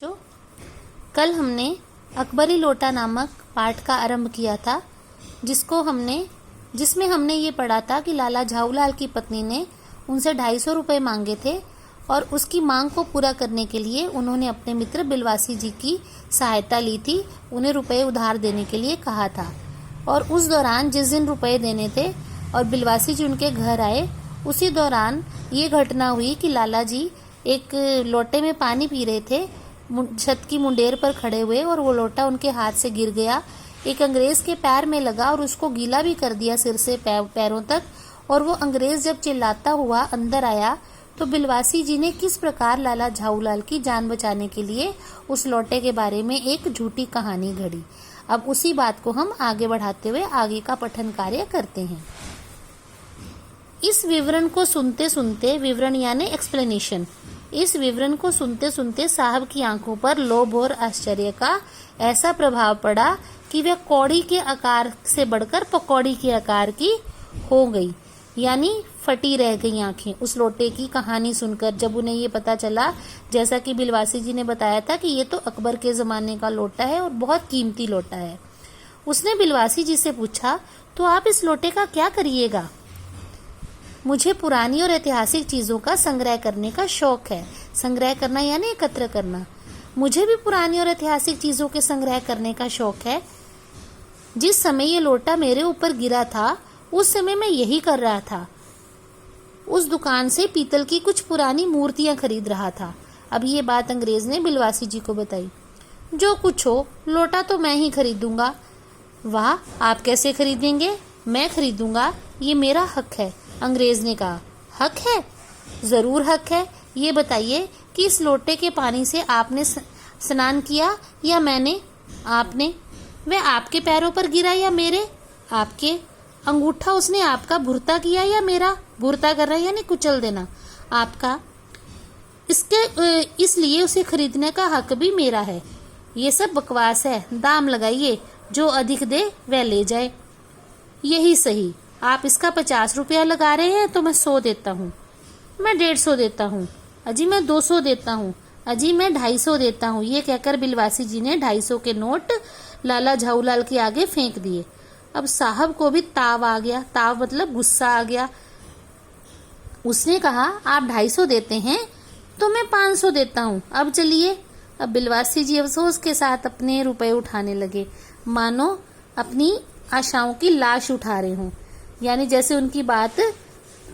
जो कल हमने अकबरी लोटा नामक पाठ का आरंभ किया था, जिसमें हमने ये पढ़ा था कि लाला झाऊलाल की पत्नी ने उनसे 250 रुपये मांगे थे और उसकी मांग को पूरा करने के लिए उन्होंने अपने मित्र बिलवासी जी की सहायता ली थी। उन्हें रुपए उधार देने के लिए कहा था और उस दौरान जिस दिन रुपए देने थे और बिलवासी जी उनके घर आए, उसी दौरान ये घटना हुई कि लाला जी एक लोटे में पानी पी रहे थे, छत की मुंडेर पर खड़े हुए, और वो लोटा उनके हाथ से गिर गया, एक अंग्रेज के पैर में लगा और उसको गीला भी कर दिया सिर से पैरों तक। और वो अंग्रेज जब चिल्लाता हुआ अंदर आया तो बिलवासी जी ने किस प्रकार लाला झाऊलाल की जान बचाने के लिए उस लोटे के बारे में एक झूठी कहानी घड़ी। अब उसी बात को हम आगे बढ़ाते हुए आगे का पठन कार्य करते हैं। इस विवरण को सुनते सुनते, विवरण यानी एक्सप्लेनेशन, इस विवरण को सुनते सुनते साहब की आंखों पर लोभ और आश्चर्य का ऐसा प्रभाव पड़ा कि वह कौड़ी के आकार से बढ़कर पकौड़ी के आकार की हो गई, यानी फटी रह गई आंखें उस लोटे की कहानी सुनकर। जब उन्हें ये पता चला, जैसा कि बिलवासी जी ने बताया था, कि ये तो अकबर के जमाने का लोटा है और बहुत कीमती लोटा है। उसने बिलवासी जी से पूछा, तो आप इस लोटे का क्या करिएगा? मुझे पुरानी और ऐतिहासिक चीजों का संग्रह करने का शौक है। संग्रह करना यानी एकत्र करना। मुझे भी पुरानी और ऐतिहासिक चीजों के संग्रह करने का शौक है। जिस समय ये लोटा मेरे ऊपर गिरा था, उस समय मैं यही कर रहा था। उस दुकान से पीतल की कुछ पुरानी मूर्तियां खरीद रहा था। अब ये बात अंग्रेज ने बिलवासी जी को बताई। जो कुछ हो, लोटा तो मैं ही खरीदूंगा। वाह, आप कैसे खरीदेंगे? मैं खरीदूंगा, ये मेरा हक है। अंग्रेज ने कहा। हक है? जरूर हक है। ये बताइए कि इस लोटे के पानी से आपने स्नान किया या मैंने? आपने। वह आपके पैरों पर गिरा या मेरे? आपके। अंगूठा उसने आपका भुरता किया या मेरा? भुरता करना यानी कुचल देना। आपका। इसलिए उसे खरीदने का हक भी मेरा है। ये सब बकवास है। दाम लगाइए, जो अधिक दे वह ले जाए। यही सही। आप इसका 50 रुपया लगा रहे हैं तो मैं 100 देता हूँ। मैं 150 देता हूँ। अजी मैं 200 देता हूँ। अजी मैं 250 देता हूँ। ये कहकर बिलवासी जी ने 250 के नोट लाला झाऊलाल के आगे फेंक दिए। अब साहब को भी ताव आ गया। ताव मतलब गुस्सा आ गया। उसने कहा, आप 250 देते हैं तो मैं 500 देता हूँ। अब चलिए। अब बिलवासी जी अफसोस के साथ अपने रुपए उठाने लगे, मानो अपनी आशाओं की लाश उठा रहे हों। यानी जैसे उनकी बात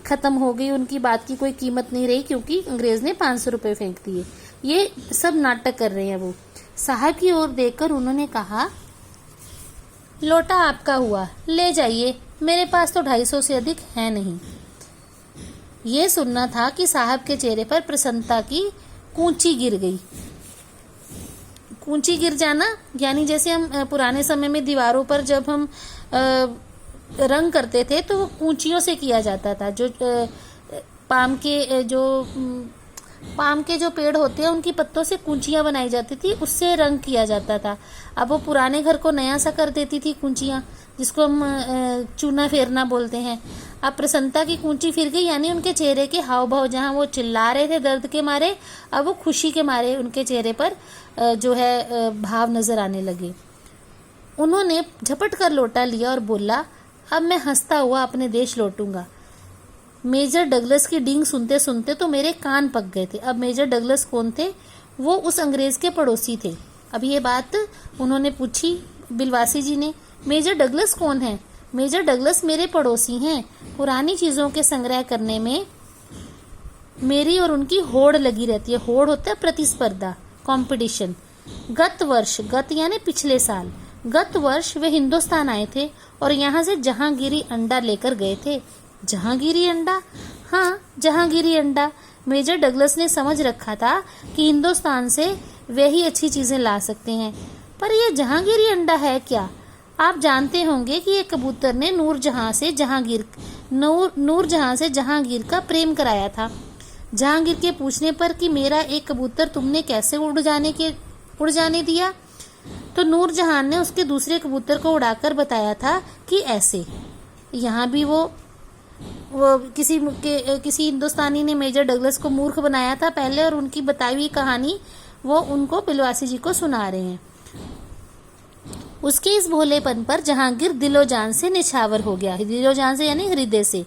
खत्म हो गई, उनकी बात की कोई कीमत नहीं रही, क्योंकि अंग्रेज ने 500 रुपए फेंक दिए। ये सब नाटक कर रहे हैं वो। साहब की ओर देखकर उन्होंने कहा, लोटा आपका हुआ, ले जाइए। मेरे पास तो 250 से अधिक है नहीं। ये सुनना था कि साहब के चेहरे पर प्रसन्नता की कूंची गिर गई। कूंची गिर जाना यानी जैसे हम पुराने समय में दीवारों पर जब हम रंग करते थे तो वो कूंचियों से किया जाता था। जो पाम के जो पेड़ होते हैं उनकी पत्तों से कूंचियां बनाई जाती थी, उससे रंग किया जाता था। अब वो पुराने घर को नया सा कर देती थी कूंचियां, जिसको हम चूना फेरना बोलते हैं। अब प्रसन्नता की कूंची फिर गई, यानी उनके चेहरे के हाव भाव, जहां वो चिल्ला रहे थे दर्द के मारे, अब वो खुशी के मारे उनके चेहरे पर जो है भाव नजर आने लगे। उन्होंने झपट कर लोटा लिया और बोला, अब मैं हंसता हुआ अपने देश लौटूंगा। मेजर डगलस की डींग सुनते सुनते तो मेरे कान पक गए थे। अब मेजर डगलस कौन थे? वो उस अंग्रेज के पड़ोसी थे। अब ये बात उन्होंने पूछी बिलवासी जी ने, मेजर डगलस कौन है? मेजर डगलस मेरे पड़ोसी हैं। पुरानी चीजों के संग्रह करने में मेरी और उनकी होड़ लगी रहती है। होड़ होता है प्रतिस्पर्धा, कॉम्पिटिशन। गत वर्ष, गत यानी पिछले साल, गत वर्ष वे हिंदुस्तान आए थे और यहाँ से जहांगीरी अंडा लेकर गए थे। जहांगीरी अंडा? हाँ, जहांगीरी अंडा। मेजर डगलस ने समझ रखा था कि हिंदुस्तान से वे ही अच्छी चीजें ला सकते हैं, पर यह जहांगीरी अंडा है क्या? आप जानते होंगे कि एक कबूतर ने नूरजहां से जहांगीर का प्रेम कराया था। जहांगीर के पूछने पर कि मेरा एक कबूतर तुमने कैसे उड़ जाने दिया, तो नूरजहां ने उसके दूसरे कबूतर को उड़ाकर बताया था कि ऐसे। यहाँ भी वो किसी हिंदुस्तानी ने मेजर डगलस को मूर्ख बनाया था पहले, और उनकी बताई हुई कहानी वो उनको बिलवासी जी को सुना रहे हैं। उसके इस भोलेपन पर जहांगीर दिलो जान से निछावर हो गया, दिलो जान से यानी हृदय से।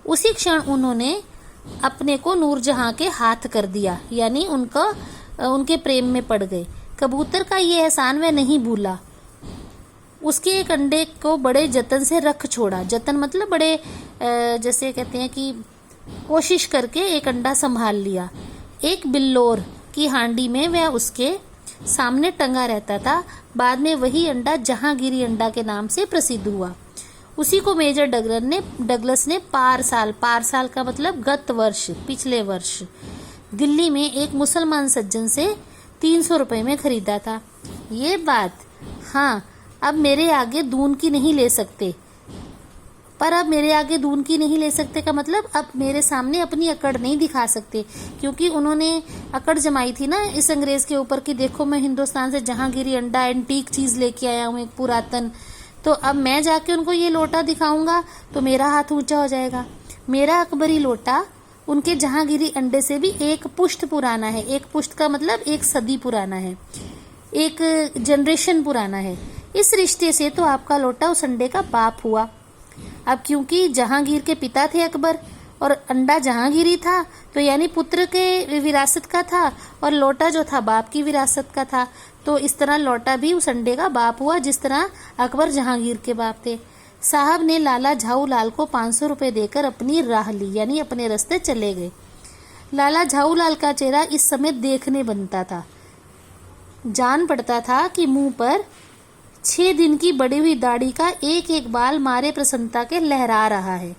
उसी क्षण उन्होंने अपने को नूरजहां के हाथ कर दिया, यानी उनके प्रेम में पड़ गए। कबूतर का ये एहसान वह नहीं भूला। उसके एक अंडे को बड़े जतन से रख छोड़ा। जतन मतलब बड़े जैसे कहते हैं कि कोशिश करके एक अंडा संभाल लिया। एक बिल्लोर की हांडी में वह उसके सामने टंगा रहता था। बाद में वही अंडा जहांगीरी अंडा के नाम से प्रसिद्ध हुआ। उसी को मेजर डगलस ने पार साल का मतलब गत वर्ष, पिछले वर्ष दिल्ली में एक मुसलमान सज्जन से 300 रुपए में खरीदा था। ये बात, हाँ, अब मेरे आगे दून की नहीं ले सकते। पर अब मेरे आगे दून की नहीं ले सकते का मतलब अब मेरे सामने अपनी अकड़ नहीं दिखा सकते, क्योंकि उन्होंने अकड़ जमाई थी ना इस अंग्रेज के ऊपर कि देखो मैं हिंदुस्तान से जहांगीरी अंडा एंटीक चीज लेके आया हूँ, एक पुरातन। तो अब मैं जाके उनको ये लोटा दिखाऊंगा तो मेरा हाथ ऊंचा हो जाएगा। मेरा अकबरी लोटा उनके जहांगीरी अंडे से भी एक पुश्त पुराना है। एक पुश्त का मतलब एक सदी पुराना है, एक जनरेशन पुराना है। इस रिश्ते से तो आपका लोटा उस अंडे का बाप हुआ। अब क्योंकि जहांगीर के पिता थे अकबर और अंडा जहांगीरी था, तो यानी पुत्र के विरासत का था और लोटा जो था बाप की विरासत का था। तो इस तरह लोटा भी उस अंडे का बाप हुआ, जिस तरह अकबर जहांगीर के बाप थे। साहब ने लाला झाऊ लाल को 500 रुपए देकर अपनी राह ली, यानी अपने रास्ते चले गए। लाला झाऊ लाल का चेहरा इस समय देखने बनता था। जान पड़ता था कि मुंह पर 6 दिन की बड़ी हुई दाढ़ी का एक एक बाल मारे प्रसन्नता के लहरा रहा है।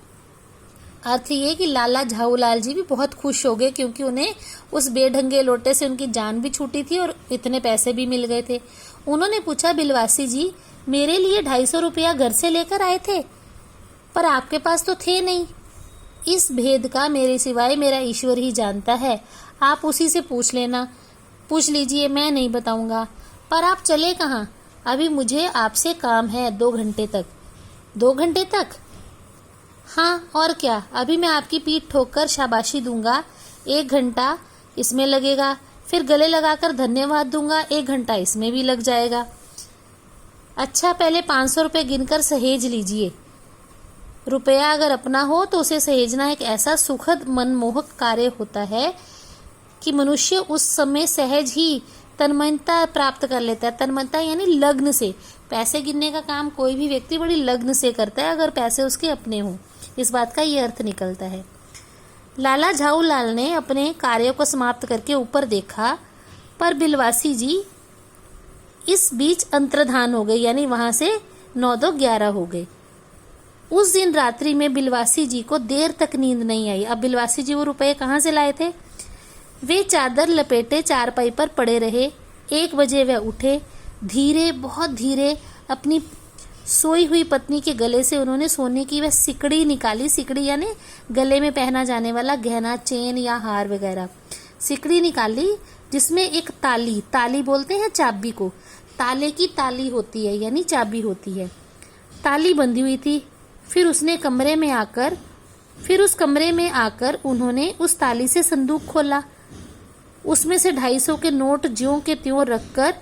अर्थ ये कि लाला झाऊ लाल जी भी बहुत खुश हो गए, क्योंकि उन्हें उस बेढंगे लोटे से उनकी जान भी छूटी थी और इतने पैसे भी मिल गए थे। उन्होंने पूछा, बिलवासी जी, मेरे लिए 250 रुपया घर से लेकर आए थे, पर आपके पास तो थे नहीं। इस भेद का मेरे सिवाय मेरा ईश्वर ही जानता है। आप उसी से पूछ लेना, पूछ लीजिए, मैं नहीं बताऊंगा। पर आप चले कहाँ? अभी मुझे आपसे काम है 2 घंटे तक। 2 घंटे तक? हाँ, और क्या। अभी मैं आपकी पीठ ठोक कर शाबाशी दूंगा, 1 घंटा इसमें लगेगा। फिर गले लगाकर धन्यवाद दूंगा, 1 घंटा इसमें भी लग जाएगा। अच्छा, पहले 500 रुपए गिनकर सहेज लीजिए। रुपया अगर अपना हो तो उसे सहेजना एक ऐसा सुखद मनमोहक कार्य होता है कि मनुष्य उस समय सहज ही तन्मयता प्राप्त कर लेता है। तन्मयता यानी लग्न से। पैसे गिनने का काम कोई भी व्यक्ति बड़ी लग्न से करता है, अगर पैसे उसके अपने हों। इस बात का ये अर्थ निकलता है। लाला झाऊ लाल ने अपने कार्यों को समाप्त करके ऊपर देखा, पर बिलवासी जी इस बीच अंतर्धान हो गए, यानी वहां से 9-11 हो गए। उस दिन रात्रि में बिलवासी जी को देर तक नींद नहीं आई। अब बिलवासी जी वो रुपए कहाँ से लाए थे? वे चादर लपेटे चारपाई पर पड़े रहे। 1 बजे वह उठे। धीरे, बहुत धीरे अपनी सोई हुई पत्नी के गले से उन्होंने सोने की वह सिकड़ी निकाली। सिकड़ी यानी गले में पहना जाने वाला गहना, चेन या हार वगैरह। सिकड़ी निकाली जिसमें एक ताली बोलते हैं चाबी को, ताले की ताली होती है, यानी चाबी होती है। ताली बंधी हुई थी। फिर उस कमरे में आकर उन्होंने उस ताली से संदूक खोला। उसमें से 250 के नोट ज्यों के त्यों रखकर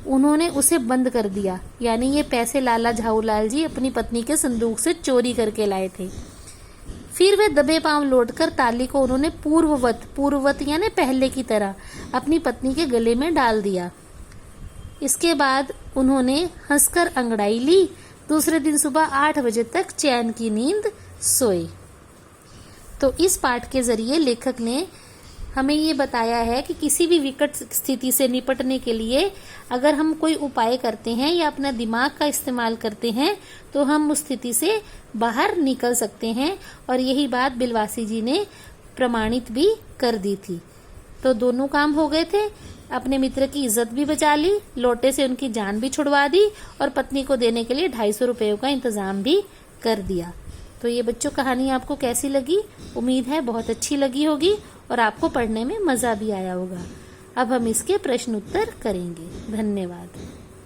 उन्होंने उसे बंद कर दिया, यानी ये पैसे लाला झाऊ लाल जी अपनी पत्नी के संदूक से चोरी करके लाए थे। फिर वे दबे पांव लौटकर ताली को उन्होंने पूर्ववत यानी पहले की तरह अपनी पत्नी के गले में डाल दिया। इसके बाद उन्होंने हंसकर अंगड़ाई ली। दूसरे दिन सुबह 8 बजे तक चैन की नींद सोए। तो इस पाठ के जरिए लेखक ने हमें ये बताया है कि किसी भी विकट स्थिति से निपटने के लिए अगर हम कोई उपाय करते हैं या अपना दिमाग का इस्तेमाल करते हैं तो हम उस स्थिति से बाहर निकल सकते हैं। और यही बात बिलवासी जी ने प्रमाणित भी कर दी थी। तो दोनों काम हो गए थे। अपने मित्र की इज्जत भी बचा ली, लोटे से उनकी जान भी छुड़वा दी और पत्नी को देने के लिए 250 रुपयों का इंतजाम भी कर दिया। तो ये बच्चों कहानी आपको कैसी लगी? उम्मीद है बहुत अच्छी लगी होगी और आपको पढ़ने में मजा भी आया होगा। अब हम इसके प्रश्न उत्तर करेंगे। धन्यवाद।